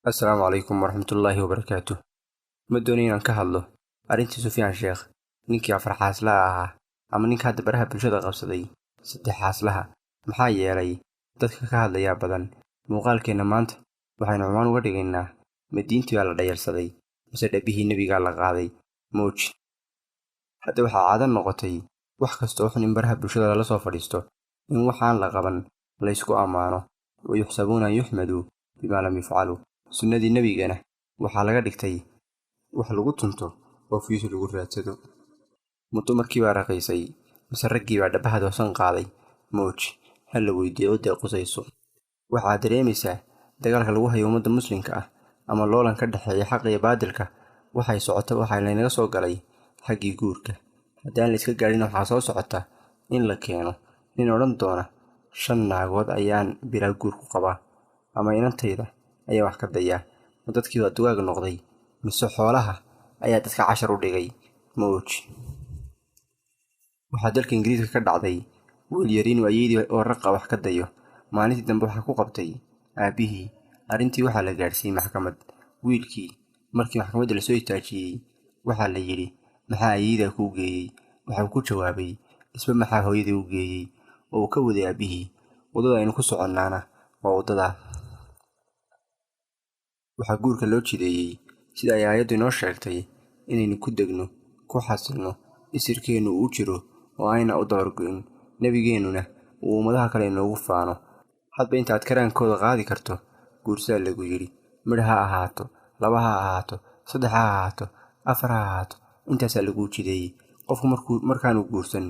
Assalaamu calaykum waraxmatullaahi wabarakaatuh. Ma doonin inaan ka hadlo arrintii Sufyaan Sheekh, ninkii afar xaaslaha ahaa, ama ninka hadda baraha bulshada qabsaday saddex xaaslaha. Maxaa yeelay dadka ka hadlayaa badan. Muuqaalkeenna maanta waxaynu cumaan uga dhigaynaa ma diintii baa la dhayalsaday mise dhabbihii nebigaa la qaaday. Muuji. Hadda waxaa caado noqotay wax kasta oo xun in baraha bulshada lala soo fadhiisto, in waxaan la qaban la ysku ammaano, wa yuxsabuuna an yuxmaduu bimaa lam yufcaluu. Sunnadii nebigana waxaa laga dhigtay wax lagu tunto oo fiis lagu raadsado. Ma dumarkii baa raqiisay mise raggii baa dhabbaha doosan qaaday. Muuji. Ha la weydiiyo cidda qusayso. Waxaad dareemaysaa dagaalka lagu hayo ummadda muslimka ah ama loolan ka dhexeeya xaqa iyo baadilka. Waxay socota waxaa laynaga soo galay xaggii guurka. Haddaan la iska gaadhin waxaa soo socota in la keeno nin odhan doona 5 naagood ayaan bilaa guur ku qabaa, ama inantayda ayaa wax ka dayaa. Ma dadkii waa dugaag noqday mise xoolaha ayaa dadka cashar u dhigay. Muuji. Waxaa dalka Ingiriiska ka dhacday wiil yariin waayeydii oo raqa wax ka dayo. Maalintii dambe waxaa ku qabtay aabbihii. Arrintii waxaa la gaadhsiiyey maxkamad. Wiilkii markii maxkamadda la soo istaajiyey waxaa la yidhi maxaa ayeeydaa kuu geeyey. Waxuu ku jawaabay isba maxaa hooyadii u geeyey, oo uu ka waday aabbihii. Waddada aynu ku soconnaana waa waddadaa. Waxaa guurka loo jideeyey sida ay aayaddu inoo sheegtay inaynu ku degno, ku xasilno, isirkeennu uu jiro oo ayna u dabargo'in. Nebigeennuna uu ummadaha kale inoogu faano. Hadba intaad karaankooda qaadi karto guursaa lagu yidhi. Midh ha ahaato, 2 ha ahaato, 3 ha ahaato, 4 ha ahaato, intaasaa laguu jideeyey. Qofku markaanu guursan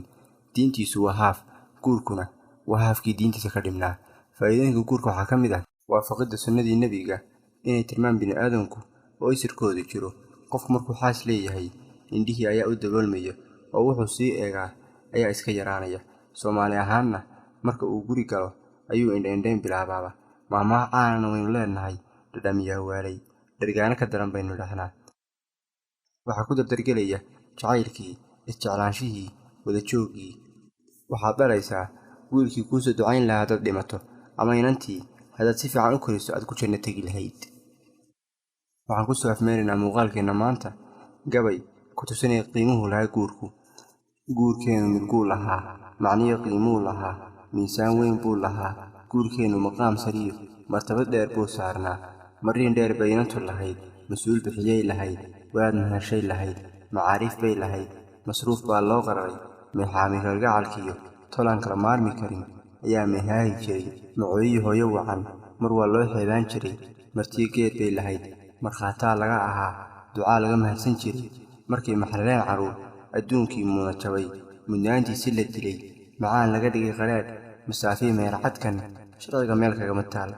diintiisu waa haaf, guurkuna waa haafkii diintiisa ka dhimnaa. Faa'iidooyinka guurka waxaa ka mid ah waafaqidda sunnadii nebiga, inay tilmaan bini'aadamku oo isirkooda jiro. Qofku markuu xaas leeyahay indhihii ayaa u daboolmaya oo wuxuu sii eegaa ayaa iska yaraanaya. Soomaali ahaanna marka uu guri galo ayuu indhaindhayn bilaabaaba. Maahmaah caanana waynu leenahay, dhadhamiyaa waalay, dhergaano ka daran baynu dhahnaa. Waxaa ku dardargelaya jacaylkii, isjeclaanshihii, wadajooggii. waxaad dhalaysaa wiilkii kuu soo ducayn lahaa haddaad dhimato, ama inantii haddaad si fiican u koriso aad ku janno tegi lahayd. Waxaan ku soo afmeeraynaa muuqaalkeenna maanta gabay ku tusinaya qiimuhu lahaa guurku. Guurkeennu midguu lahaa, macniyo qiimuu lahaa, miisaan weyn buu lahaa. Guurkeennu maqaam sariyo, martabad dheer buu saarnaa. Mariin dheer bay inantu lahayd, mas-uul bixiyey lahayd, waad mahashay lahayd, macaariif bay lahayd, masruuf baa loo qararay. Meexaami kalgacalkiyo tolaan kala maarmi karin ayaa meehaahi jiray. Macooyi hooyo wacan mar waa loo xeebaan jiray. Martiyo geed bay lahayd, markhaataa laga ahaa, ducaa laga mahadsan jiray. Markay maxalleen carruur adduunkii muuna jabay, mudnaantiisi la dilay, macaan laga dhigay qadhaadh. Masaafii meelcadkan sharciga meel kagama taal.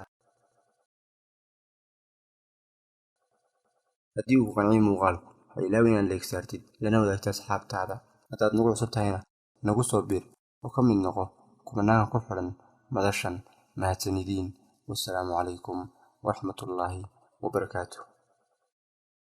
Haddii uu ku qanciyay muuqaalku, ha ilaawin inaad like saartid lana wadaagto asxaabtaada. Haddaad nagu cusub tahayna nagu soo bir oo ka mid noqo kumanaanka ku xidhan madashan. Mahadsanidin. Wassalaamu calaykum waraxmatullaahi wabarakaatuh.